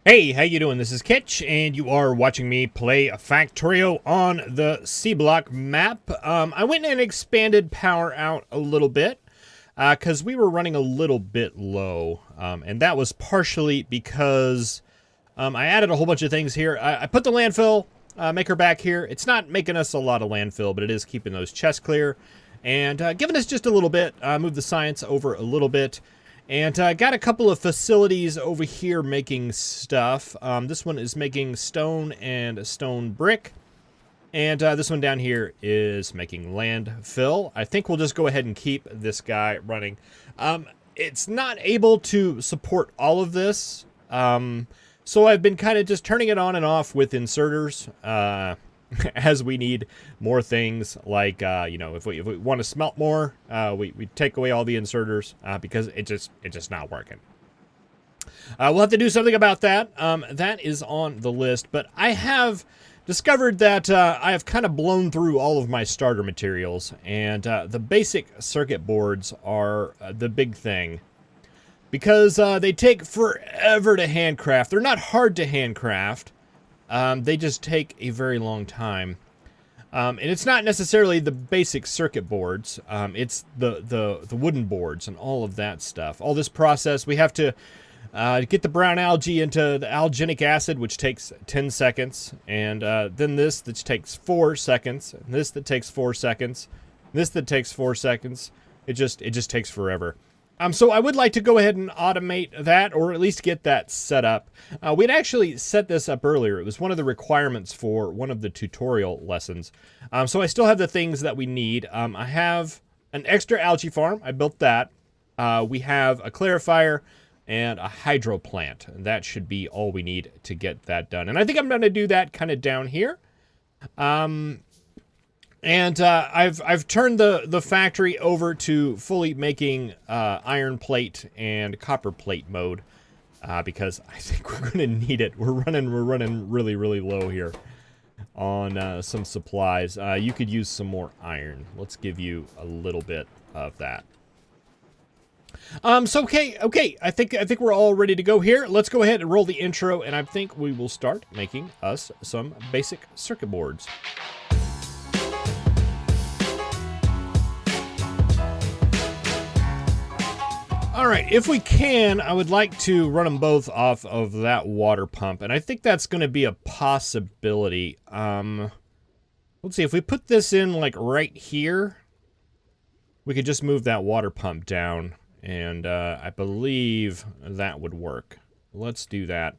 Hey, how you doing? This is Kitch, and you are watching me play Factorio on the Seablock map. I went and expanded power out a little bit, because we were running a little bit low, and that was partially because I added a whole bunch of things here. I put the landfill maker back here. It's not making us a lot of landfill, but it is keeping those chests clear, and giving us just a little bit. Moved the science over a little bit. And I got a couple of facilities over here making stuff. This one is making stone and stone brick. And this one down here is making landfill. I think we'll just go ahead and keep this guy running. It's not able to support all of this. So I've been kind of just turning it on and off with inserters. As we need more things, like you know, if we want to smelt more, we take away all the inserters because it's just not working. We'll have to do something about that. That is on the list, but I have discovered that I have kind of blown through all of my starter materials, and the basic circuit boards are the big thing because they take forever to handcraft. They're not hard to handcraft. They just take a very long time. And it's not necessarily the basic circuit boards. It's the wooden boards and all of that stuff. All this process, we have to get the brown algae into the alginic acid, which takes 10 seconds. And then this, that takes 4 seconds. And this that takes 4 seconds. This that takes 4 seconds. It just takes forever. So I would like to go ahead and automate that, or at least get that set up. We'd actually set this up earlier. It was one of the requirements for one of the tutorial lessons. So I still have the things that we need. I have an extra algae farm. I built that. We have a clarifier and a hydro plant. That should be all we need to get that done. And I think I'm going to do that kind of down here. And I've turned the factory over to fully making iron plate and copper plate mode because I think we're going to need it. We're running really low here on some supplies. You could use some more iron. Let's give you a little bit of that. So okay. I think we're all ready to go here. Let's go ahead and roll the intro, and I think we will start making us some basic circuit boards. All right, if we can, I would like to run them both off of that water pump, and I think that's going to be a possibility. Let's see, if we put this in, like, right here, we could just move that water pump down, and I believe that would work. Let's do that.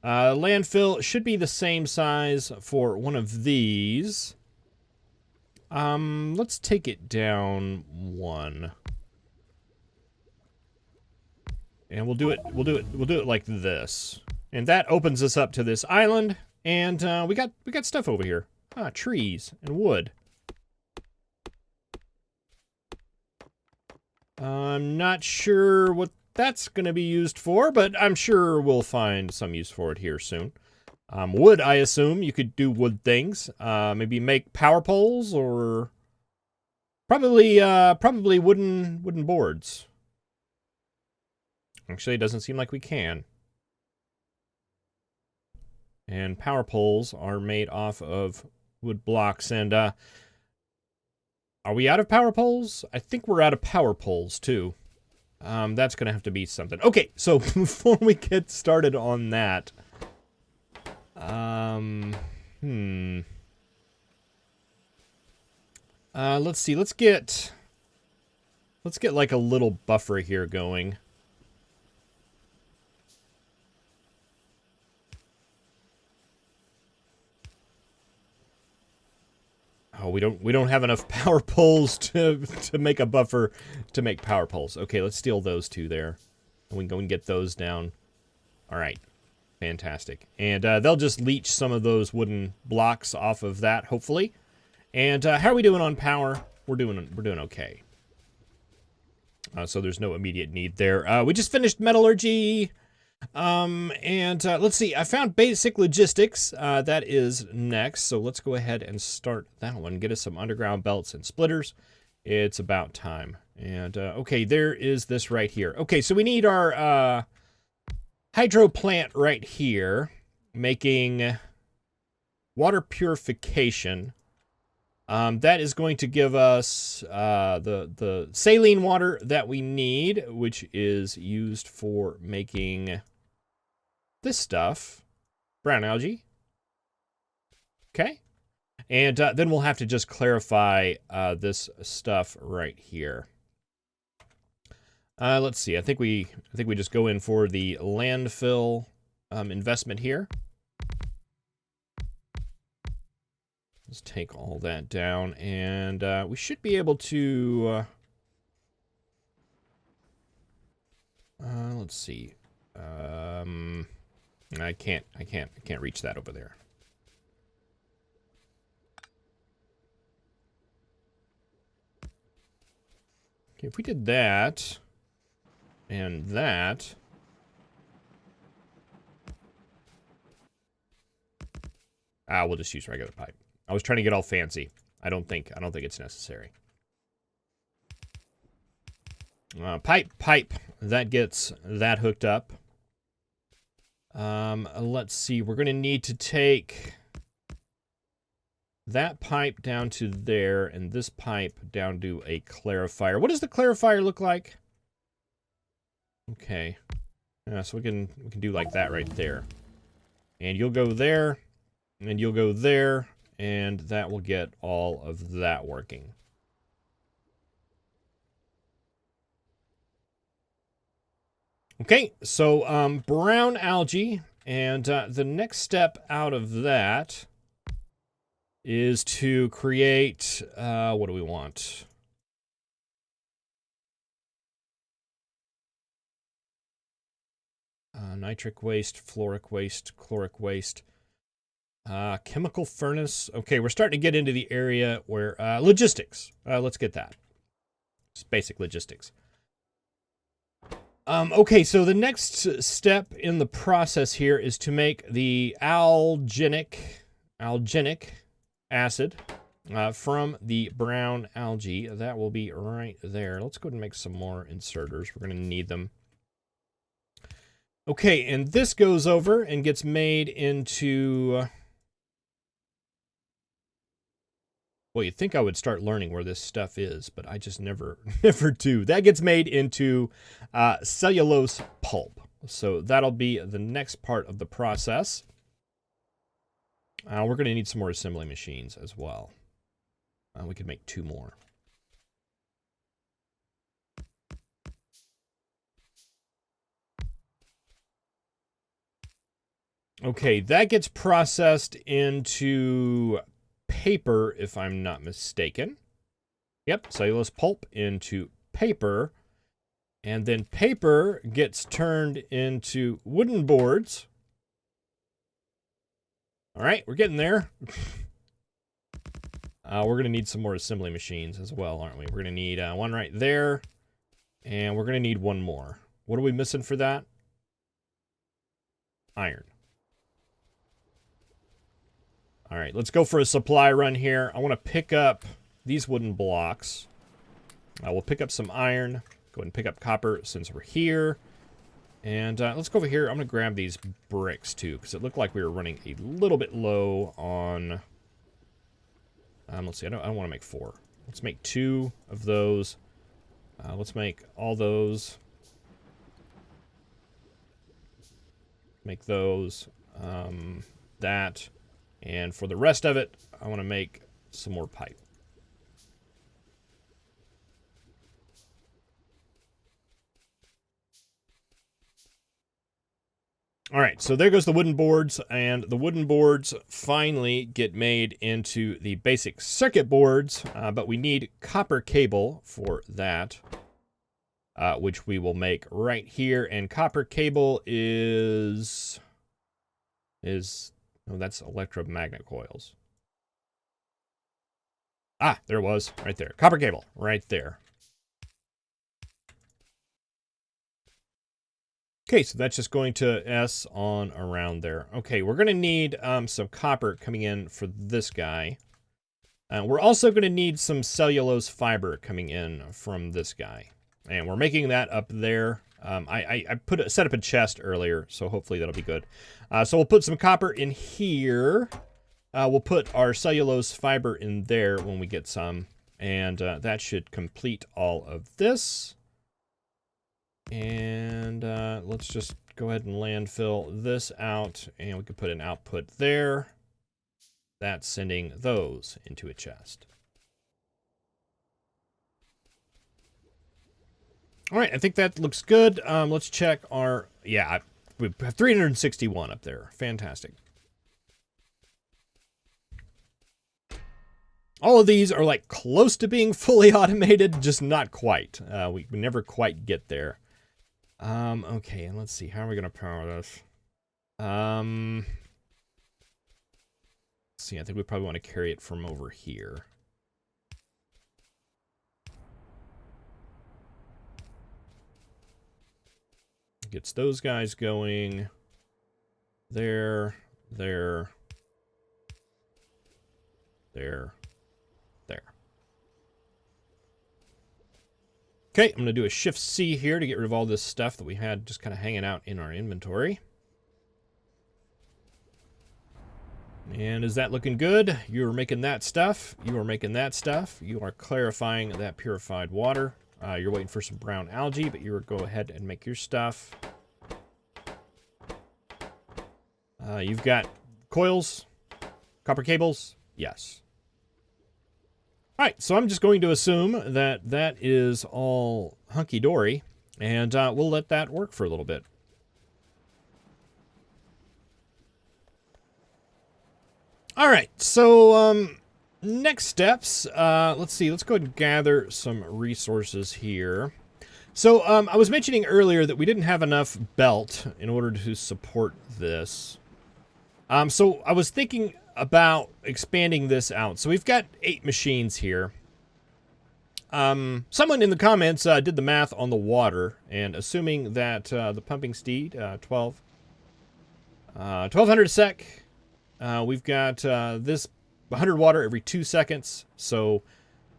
Landfill should be the same size for one of these. Let's take it down one. And we'll do it like this. And that opens us up to this island. And we got stuff over here. Trees and wood. I'm not sure what that's going to be used for, but I'm sure we'll find some use for it here soon. Wood, I assume you could do wood things. Maybe make power poles, or probably wooden boards. Actually, it doesn't seem like we can. And power poles are made off of wood blocks. And are we out of power poles? I think we're out of power poles, too. That's going to have to be something. Okay, so before we get started on that... let's see. Let's get like a little buffer here going. Oh, we don't have enough power poles to make a buffer to make power poles. Okay, let's steal those two there. And we can go and get those down. All right. Fantastic. And they'll just leach some of those wooden blocks off of that, hopefully. And how are we doing on power? We're doing okay. So there's no immediate need there. We just finished metallurgy. Let's see, I found basic logistics, that is next, so let's go ahead and start that one, get us some underground belts and splitters. It's about time. And, okay, there is this right here. Okay, so we need our, hydro plant right here, making water purification. That is going to give us the saline water that we need, which is used for making this stuff. Brown algae. Okay. And then we'll have to just clarify this stuff right here. Let's see. I think we just go in for the landfill investment here. Let's take all that down, and we should be able to. Let's see. I can't reach that over there. Okay, if we did that and that. We'll just use regular pipe. I was trying to get all fancy. I don't think it's necessary. Pipe. That gets that hooked up. Let's see. We're going to need to take that pipe down to there and this pipe down to a clarifier. What does the clarifier look like? Okay. So we can do like that right there. And you'll go there, and you'll go there, and that will get all of that working. Okay, so brown algae, and the next step out of that is to create, what do we want? Nitric waste, fluoric waste, chloric waste, chemical furnace. Okay, we're starting to get into the area where, logistics. Let's get that. Just basic logistics. Okay, so the next step in the process here is to make the alginic acid from the brown algae. That will be right there. Let's go ahead and make some more inserters. We're going to need them. Okay, and this goes over and gets made into... Well, you'd think I would start learning where this stuff is, but I just never do. That gets made into cellulose pulp. So that'll be the next part of the process. We're going to need some more assembly machines as well. We could make 2 more. Okay, that gets processed into paper, if I'm not mistaken. Yep, cellulose pulp into paper. And then paper gets turned into wooden boards. All right, we're getting there. We're going to need some more assembly machines as well, aren't we? We're going to need one right there. And we're going to need one more. What are we missing for that? Iron. All right, let's go for a supply run here. I want to pick up these wooden blocks. We'll pick up some iron. Go ahead and pick up copper since we're here. And let's go over here. I'm going to grab these bricks too, because it looked like we were running a little bit low on... let's see, I don't want to make 4. Let's make 2 of those. Let's make all those. Make those. That. And for the rest of it, I want to make some more pipe. All right, so there goes the wooden boards, and the wooden boards finally get made into the basic circuit boards, but we need copper cable for that, which we will make right here. And copper cable is oh, that's electromagnet coils. Ah, there it was, right there. Copper cable, right there. Okay, so that's just going to S on around there. Okay, we're going to need some copper coming in for this guy. We're also going to need some cellulose fiber coming in from this guy. And we're making that up there. I set up a chest earlier, so hopefully that'll be good. So we'll put some copper in here. We'll put our cellulose fiber in there when we get some. And that should complete all of this. And let's just go ahead and landfill this out. And we can put an output there. That's sending those into a chest. All right, I think that looks good. Let's check our... Yeah, we have 361 up there. Fantastic. All of these are like close to being fully automated, just not quite. We never quite get there. Okay, and let's see. How are we going to power this? Let's see, I think we probably want to carry it from over here. Gets those guys going. There. There. Okay, I'm going to do a Shift-C here to get rid of all this stuff that we had just kind of hanging out in our inventory. And is that looking good? You're making that stuff. You are making that stuff. You are clarifying that purified water. You're waiting for some brown algae, but you're go ahead and make your stuff. You've got coils, copper cables. Yes. All right, so I'm just going to assume that that is all hunky-dory, and we'll let that work for a little bit. All right, so next steps, let's see, let's go ahead and gather some resources here. So I was mentioning earlier that we didn't have enough belt in order to support this. So I was thinking about expanding this out. So we've got 8 machines here. Someone in the comments did the math on the water, and assuming that the pumping speed, 1200 sec, we've got this 100 water every 2 seconds. So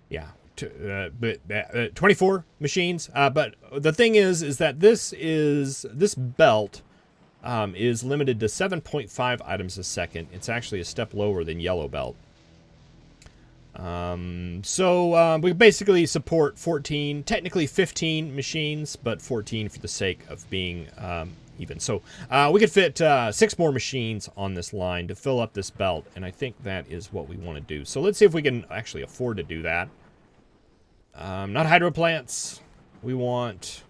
yeah, 24 machines. But the thing is that this belt is limited to 7.5 items a second. It's actually a step lower than yellow belt. So we basically support 14, technically 15 machines, but 14 for the sake of being even. So we could fit 6 more machines on this line to fill up this belt, and I think that is what we want to do. So let's see if we can actually afford to do that. Not hydro plants. We want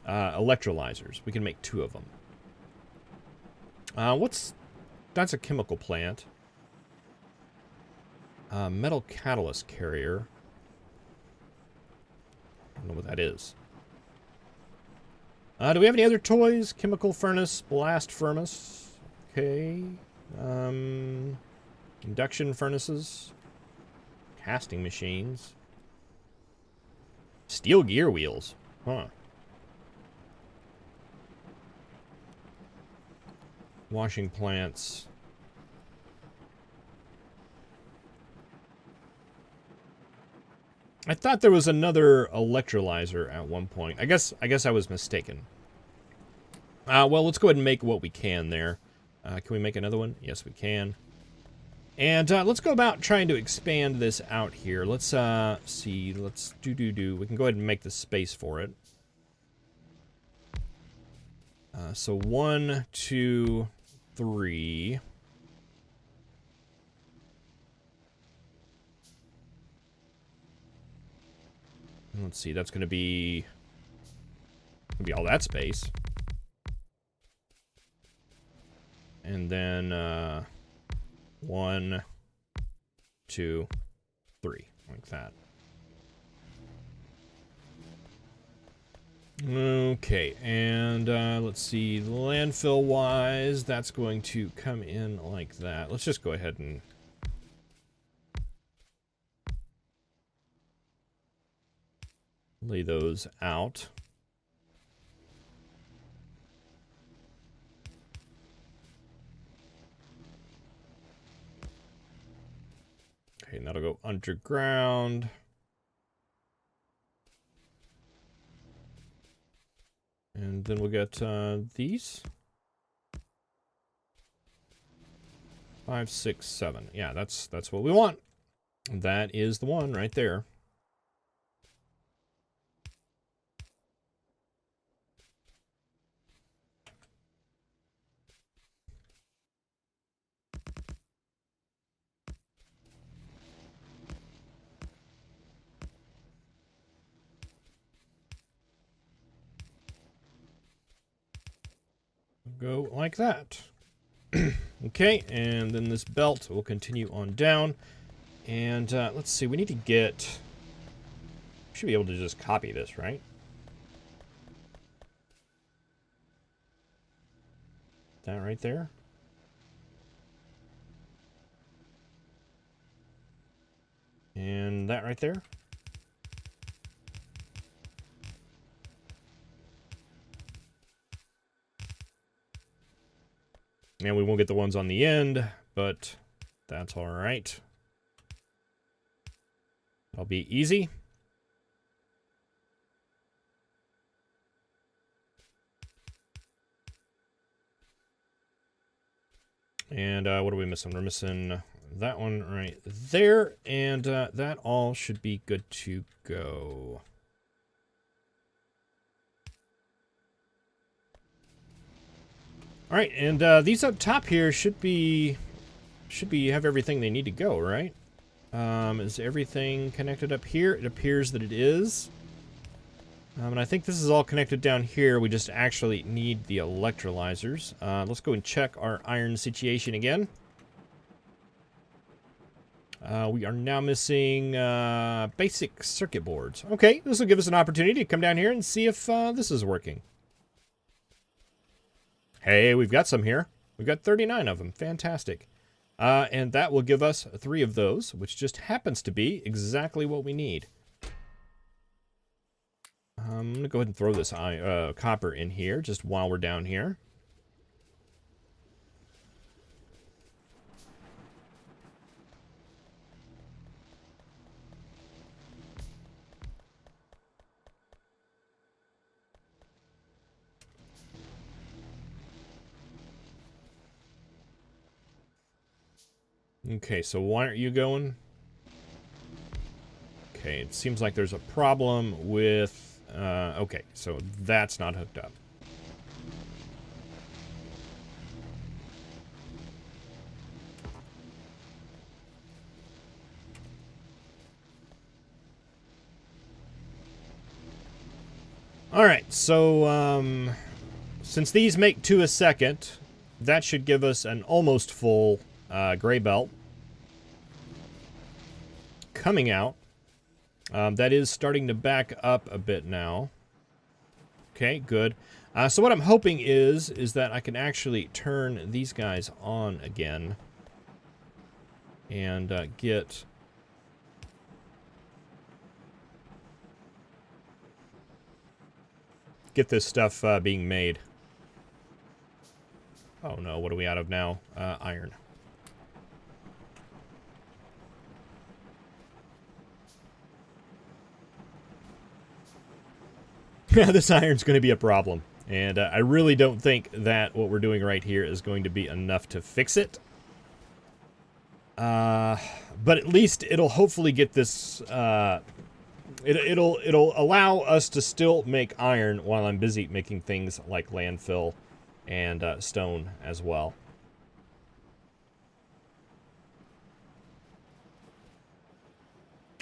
electrolyzers. We can make 2 of them. That's a chemical plant. Metal catalyst carrier. I don't know what that is. Do we have any other toys? Chemical furnace, blast furnace. Okay. Induction furnaces. Casting machines. Steel gear wheels. Huh. Washing plants. I thought there was another electrolyzer at one point. I guess I was mistaken. Well, let's go ahead and make what we can there. Can we make another one? Yes, we can. And let's go about trying to expand this out here. Let's see. Let's do. We can go ahead and make the space for it. So 1, 2, 3. Let's see, that's going to be all that space. And then 1, 2, 3, like that. Okay, and let's see, landfill-wise, that's going to come in like that. Let's just go ahead and lay those out. Okay, and that'll go underground. And then we'll get these. 5, 6, 7. Yeah, that's what we want. That is the one right there. Go like that. Okay, and then this belt will continue on down. And let's see, we need to get... We should be able to just copy this, right? That right there. And that right there. And we won't get the ones on the end, but that's all right. That'll be easy. And what are we missing? We're missing that one right there, and that all should be good to go. All right, and these up top here should have everything they need to go, right? Is everything connected up here? It appears that it is. And I think this is all connected down here. We just actually need the electrolyzers. Let's go and check our iron situation again. We are now missing basic circuit boards. Okay, this will give us an opportunity to come down here and see if this is working. Hey, we've got some here. We've got 39 of them. Fantastic. And that will give us 3 of those, which just happens to be exactly what we need. I'm going to go ahead and throw this copper in here just while we're down here. Okay, so why aren't you going? Okay, it seems like there's a problem with... okay, so that's not hooked up. All right, so since these make 2 a second, that should give us an almost full gray belt coming out. That is starting to back up a bit now. Okay, good. So what I'm hoping is that I can actually turn these guys on again and get this stuff being made. Oh no, what are we out of now? Iron. Yeah, this iron's going to be a problem. And I really don't think that what we're doing right here is going to be enough to fix it. But at least it'll hopefully get this... It'll allow us to still make iron while I'm busy making things like landfill and stone as well.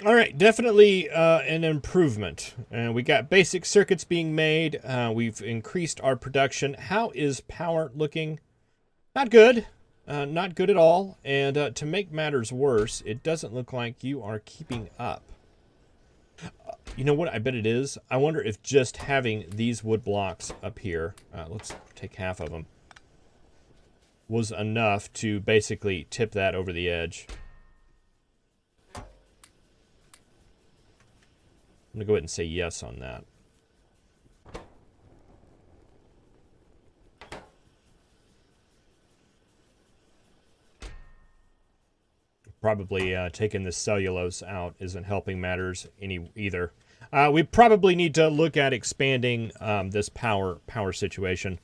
All right, definitely an improvement. We got basic circuits being made. We've increased our production. How is power looking? Not good. Not good at all. And to make matters worse, it doesn't look like you are keeping up. You know what? I bet it is. I wonder if just having these wood blocks up here, let's take half of them, was enough to basically tip that over the edge. I'm going to go ahead and say yes on that. Probably taking this cellulose out isn't helping matters either. We probably need to look at expanding this power situation.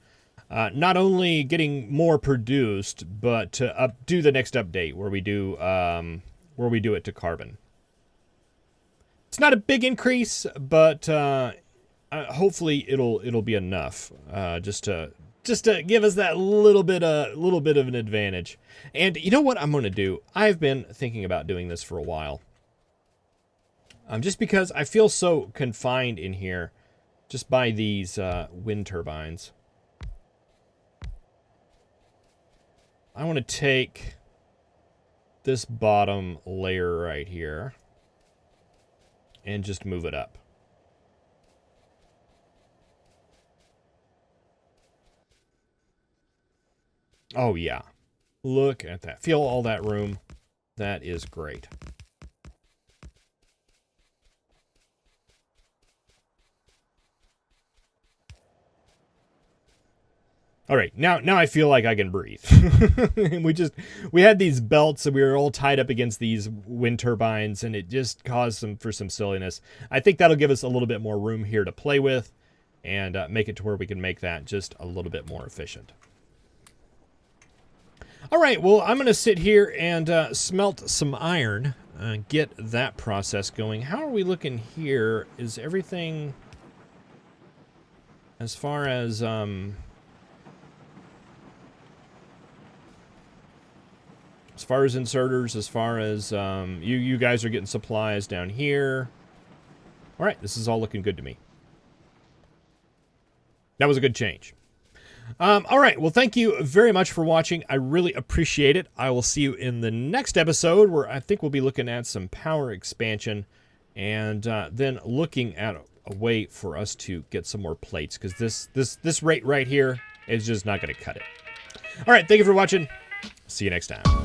Not only getting more produced, but to do the next update where we do it to carbon. It's not a big increase, but hopefully it'll be enough just to give us that little bit of an advantage. And you know what I'm going to do? I've been thinking about doing this for a while. Just because I feel so confined in here just by these wind turbines. I want to take this bottom layer right here and just move it up. Oh, yeah. Look at that. Feel all that room. That is great. All right, now I feel like I can breathe. we had these belts and we were all tied up against these wind turbines, and it just caused some silliness. I think that'll give us a little bit more room here to play with and make it to where we can make that just a little bit more efficient. All right, well, I'm going to sit here and smelt some iron, get that process going. How are we looking here? Is everything as far as inserters, as far as you guys are getting supplies down here? All right, this is all looking good to me. That was a good change. All right, well, thank you very much for watching. I really appreciate it. I will see you in the next episode, where I think we'll be looking at some power expansion and then looking at a way for us to get some more plates, because this rate right here is just not going to cut it. All right, thank you for watching. See you next time.